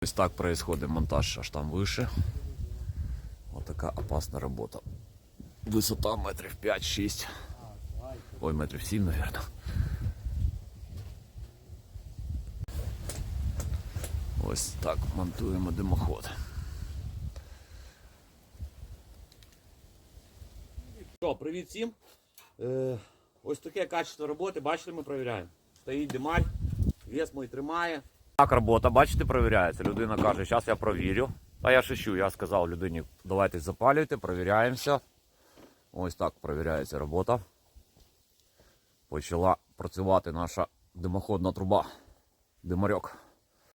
Ось так происходит монтаж аж там выше. Вот такая опасная работа. Высота метрів 5-6. Ой, метрів 7, наверное. Ось так монтуємо димоход. Що, привіт всім. Ось таке качество роботи, бачите, ми перевіряємо. Стоїть димарь, вес мій тримає. Так робота, бачите, перевіряється. Людина каже, зараз я провірю. Та я шучу, я сказав людині, давайте запалюйте, перевіряємося. Ось так перевіряється робота. Почала працювати наша димоходна труба. Димарьок.